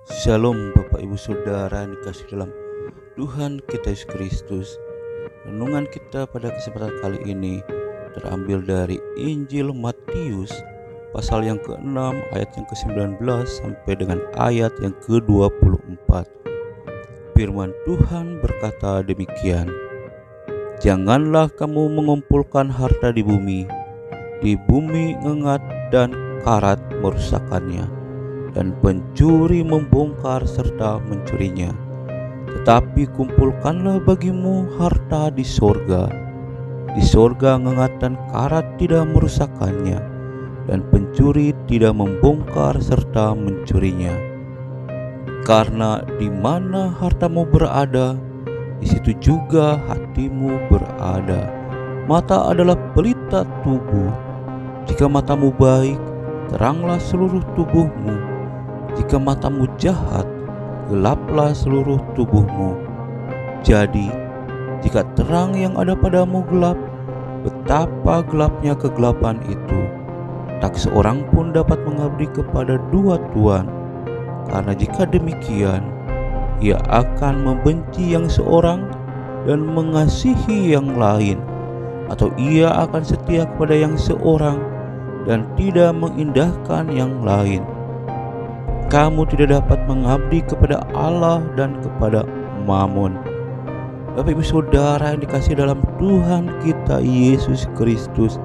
Shalom Bapak Ibu Saudara yang dikasihi dalam Tuhan kita Yesus Kristus. Renungan kita pada kesempatan kali ini terambil dari Injil Matius pasal yang ke-6 ayat yang ke-19 sampai dengan ayat yang ke-24. Firman Tuhan berkata demikian: Janganlah kamu mengumpulkan harta di bumi ngengat dan karat merusakkannya, dan pencuri membongkar serta mencurinya. Tetapi kumpulkanlah bagimu harta di sorga. Di sorga ngengat dan karat tidak merusakkannya, dan pencuri tidak membongkar serta mencurinya. Karena di mana hartamu berada, di situ juga hatimu berada. Mata adalah pelita tubuh. Jika matamu baik, teranglah seluruh tubuhmu. Jika matamu jahat, gelaplah seluruh tubuhmu. Jadi, jika terang yang ada padamu gelap, betapa gelapnya kegelapan itu. Tak seorang pun dapat mengabdi kepada dua tuan, karena jika demikian, ia akan membenci yang seorang dan mengasihi yang lain, atau ia akan setia kepada yang seorang dan tidak mengindahkan yang lain. Kamu tidak dapat mengabdi kepada Allah dan kepada Mammon. Bapak Ibu Saudara yang dikasihi dalam Tuhan kita Yesus Kristus,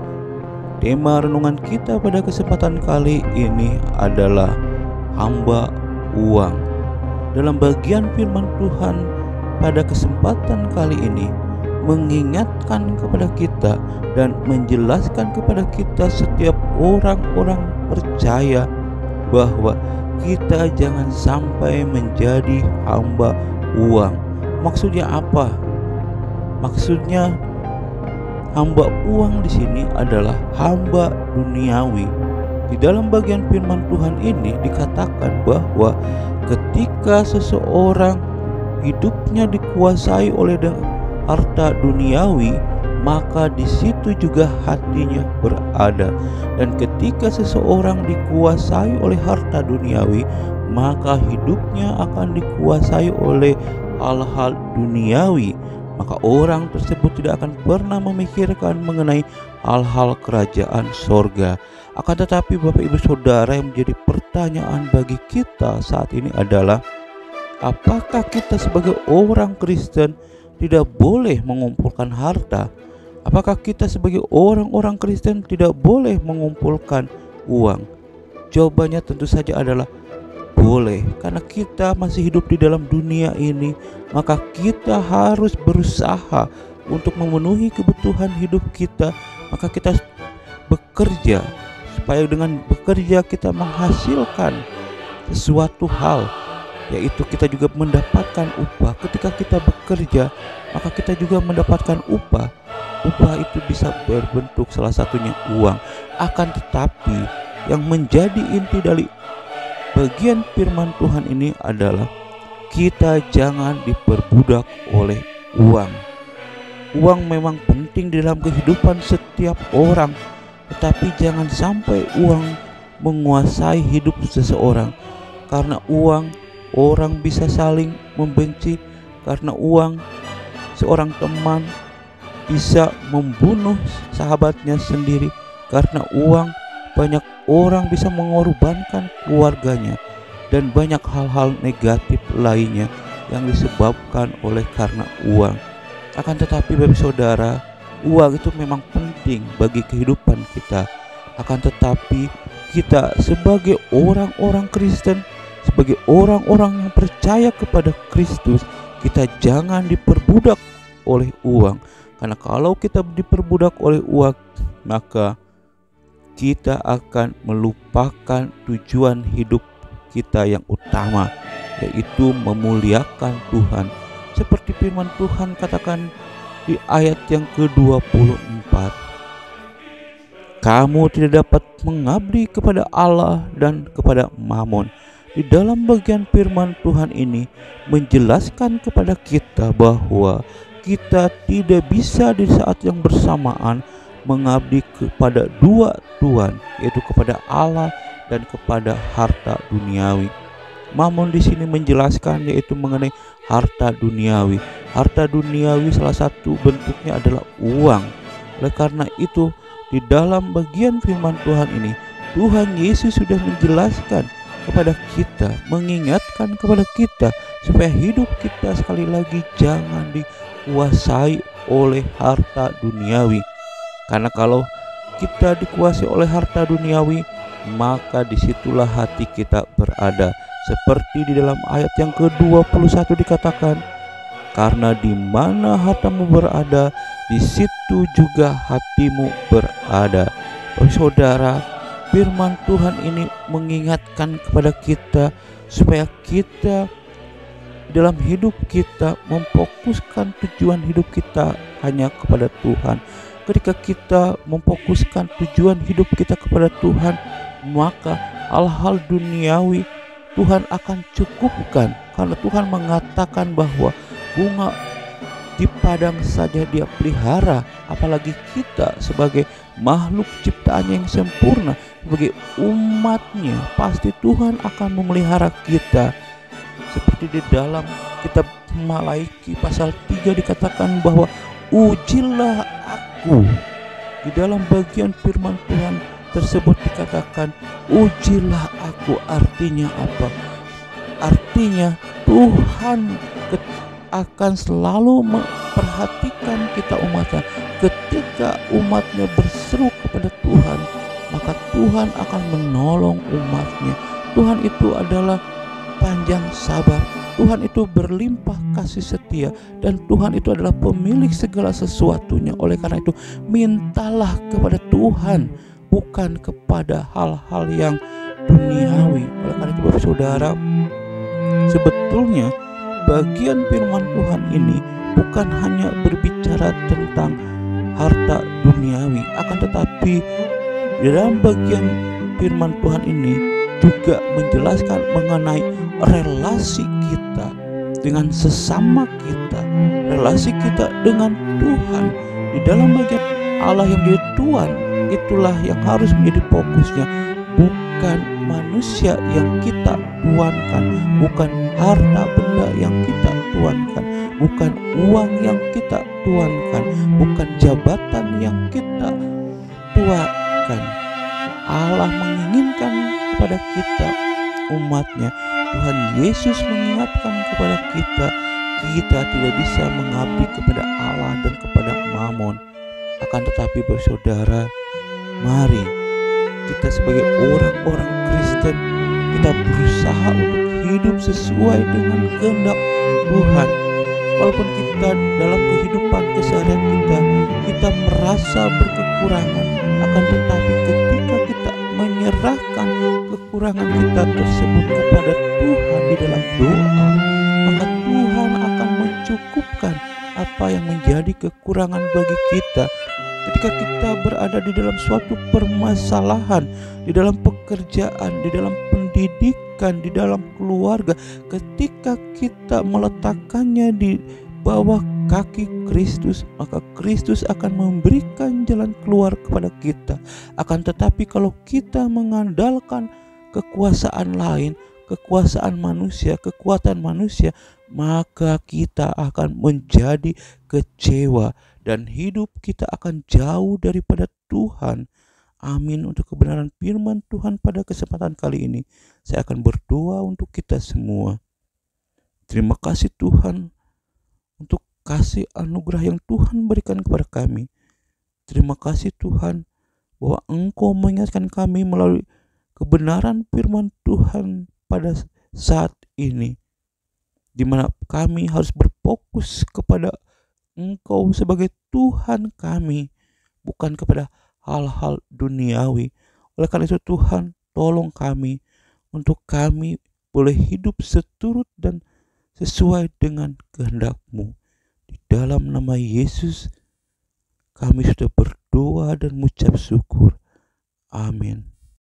tema renungan kita pada kesempatan kali ini adalah hamba uang. Dalam bagian firman Tuhan pada kesempatan kali ini mengingatkan kepada kita dan menjelaskan kepada kita setiap orang-orang percaya bahwa kita jangan sampai menjadi hamba uang. Maksudnya apa? Maksudnya hamba uang di sini adalah hamba duniawi. Di dalam bagian firman Tuhan ini dikatakan bahwa ketika seseorang hidupnya dikuasai oleh harta duniawi, maka di situ juga hatinya berada. Dan ketika seseorang dikuasai oleh harta duniawi, maka hidupnya akan dikuasai oleh hal-hal duniawi. Maka orang tersebut tidak akan pernah memikirkan mengenai hal-hal kerajaan sorga. Akan tetapi Bapak Ibu Saudara, yang menjadi pertanyaan bagi kita saat ini adalah, apakah kita sebagai orang Kristen tidak boleh mengumpulkan harta? Apakah kita sebagai orang-orang Kristen tidak boleh mengumpulkan uang? Jawabannya tentu saja adalah boleh, karena kita masih hidup di dalam dunia ini. Maka kita harus berusaha untuk memenuhi kebutuhan hidup kita. Maka kita bekerja, supaya dengan bekerja kita menghasilkan sesuatu hal, yaitu kita juga mendapatkan upah. Ketika kita bekerja, maka kita juga mendapatkan upah. Upah itu bisa berbentuk salah satunya uang. Akan tetapi yang menjadi inti dari bagian firman Tuhan ini adalah kita jangan diperbudak oleh uang. Uang memang penting di dalam kehidupan setiap orang, tetapi jangan sampai uang menguasai hidup seseorang. Karena uang, orang bisa saling membenci. Karena uang, seorang teman bisa membunuh sahabatnya sendiri. Karena uang, banyak orang bisa mengorbankan keluarganya, dan banyak hal-hal negatif lainnya yang disebabkan oleh karena uang. Akan tetapi Bapak Saudara, uang itu memang penting bagi kehidupan kita. Akan tetapi kita sebagai orang-orang Kristen, sebagai orang-orang yang percaya kepada Kristus, kita jangan diperbudak oleh uang. Karena kalau kita diperbudak oleh uang, maka kita akan melupakan tujuan hidup kita yang utama, yaitu memuliakan Tuhan. Seperti firman Tuhan katakan di ayat yang ke-24, kamu tidak dapat mengabdi kepada Allah dan kepada Mammon. Di dalam bagian firman Tuhan ini menjelaskan kepada kita bahwa kita tidak bisa di saat yang bersamaan mengabdi kepada dua tuan, yaitu kepada Allah dan kepada harta duniawi. Mamon di sini menjelaskan yaitu mengenai harta duniawi. Harta duniawi salah satu bentuknya adalah uang. Oleh karena itu, di dalam bagian firman Tuhan ini, Tuhan Yesus sudah menjelaskan kepada kita, mengingatkan kepada kita supaya hidup kita sekali lagi jangan dikuasai oleh harta duniawi. Karena kalau kita dikuasai oleh harta duniawi, maka disitulah hati kita berada. Seperti di dalam ayat yang ke-21 dikatakan, karena di mana hartamu berada, di situ juga hatimu berada. Saudara, firman Tuhan ini mengingatkan kepada kita supaya kita dalam hidup kita memfokuskan tujuan hidup kita hanya kepada Tuhan. Ketika kita memfokuskan tujuan hidup kita kepada Tuhan, maka hal-hal duniawi Tuhan akan cukupkan, karena Tuhan mengatakan bahwa bunga di padang saja Dia pelihara, apalagi kita sebagai makhluk ciptaannya yang sempurna, sebagai umatnya, pasti Tuhan akan memelihara kita. Seperti di dalam kitab Malaiki pasal 3 dikatakan bahwa ujilah aku. Di dalam bagian firman Tuhan tersebut dikatakan ujilah aku. Artinya apa? Artinya Tuhan akan selalu memperhatikan kita umatnya. Ketika umatnya berseru kepada Tuhan, maka Tuhan akan menolong umatnya. Tuhan itu adalah panjang sabar, Tuhan itu berlimpah kasih setia, dan Tuhan itu adalah pemilik segala sesuatunya. Oleh karena itu, mintalah kepada Tuhan, bukan kepada hal-hal yang duniawi. Oleh karena itu, Bapak Saudara, sebetulnya bagian firman Tuhan ini bukan hanya berbicara tentang harta duniawi, akan tetapi dalam bagian firman Tuhan ini juga menjelaskan mengenai relasi kita dengan sesama kita, relasi kita dengan Tuhan. Di dalam bagian Allah yang jadi Tuhan, itulah yang harus menjadi fokusnya, bukan manusia yang kita tuankan, bukan harta benda yang kita tuankan, bukan uang yang kita tuankan, bukan jabatan yang kita tuankan. Allah menginginkan kepada kita umatnya. Tuhan Yesus mengingatkan kepada kita, kita tidak bisa mengabdi kepada Allah dan kepada Mamon. Akan tetapi bersaudara, mari kita sebagai orang-orang Kristen, kita berusaha untuk hidup sesuai dengan kehendak Tuhan. Walaupun kita dalam kehidupan keseharian kita merasa berkekurangan, akan tetapi ketika kita menyerahkan kekurangan kita tersebut kepada Tuhan di dalam doa, maka Tuhan akan mencukupkan apa yang menjadi kekurangan bagi kita. Ketika kita berada di dalam suatu permasalahan, di dalam pekerjaan, di dalam pendidikan, di dalam keluarga, ketika kita meletakkannya di bawah kaki Kristus, maka Kristus akan memberikan jalan keluar kepada kita. Akan tetapi kalau kita mengandalkan kekuasaan lain, kekuasaan manusia, kekuatan manusia, maka kita akan menjadi kecewa dan hidup kita akan jauh daripada Tuhan. Amin. Untuk kebenaran firman Tuhan pada kesempatan kali ini, saya akan berdoa untuk kita semua. Terima kasih Tuhan untuk kasih anugerah yang Tuhan berikan kepada kami. Terima kasih Tuhan bahwa Engkau mengingatkan kami melalui kebenaran firman Tuhan pada saat ini, di mana kami harus berfokus kepada Engkau sebagai Tuhan kami, bukan kepada hal-hal duniawi. Oleh karena itu Tuhan, tolong kami untuk kami boleh hidup seturut dan sesuai dengan kehendak-Mu. Di dalam nama Yesus kami sudah berdoa dan mengucap syukur. Amin.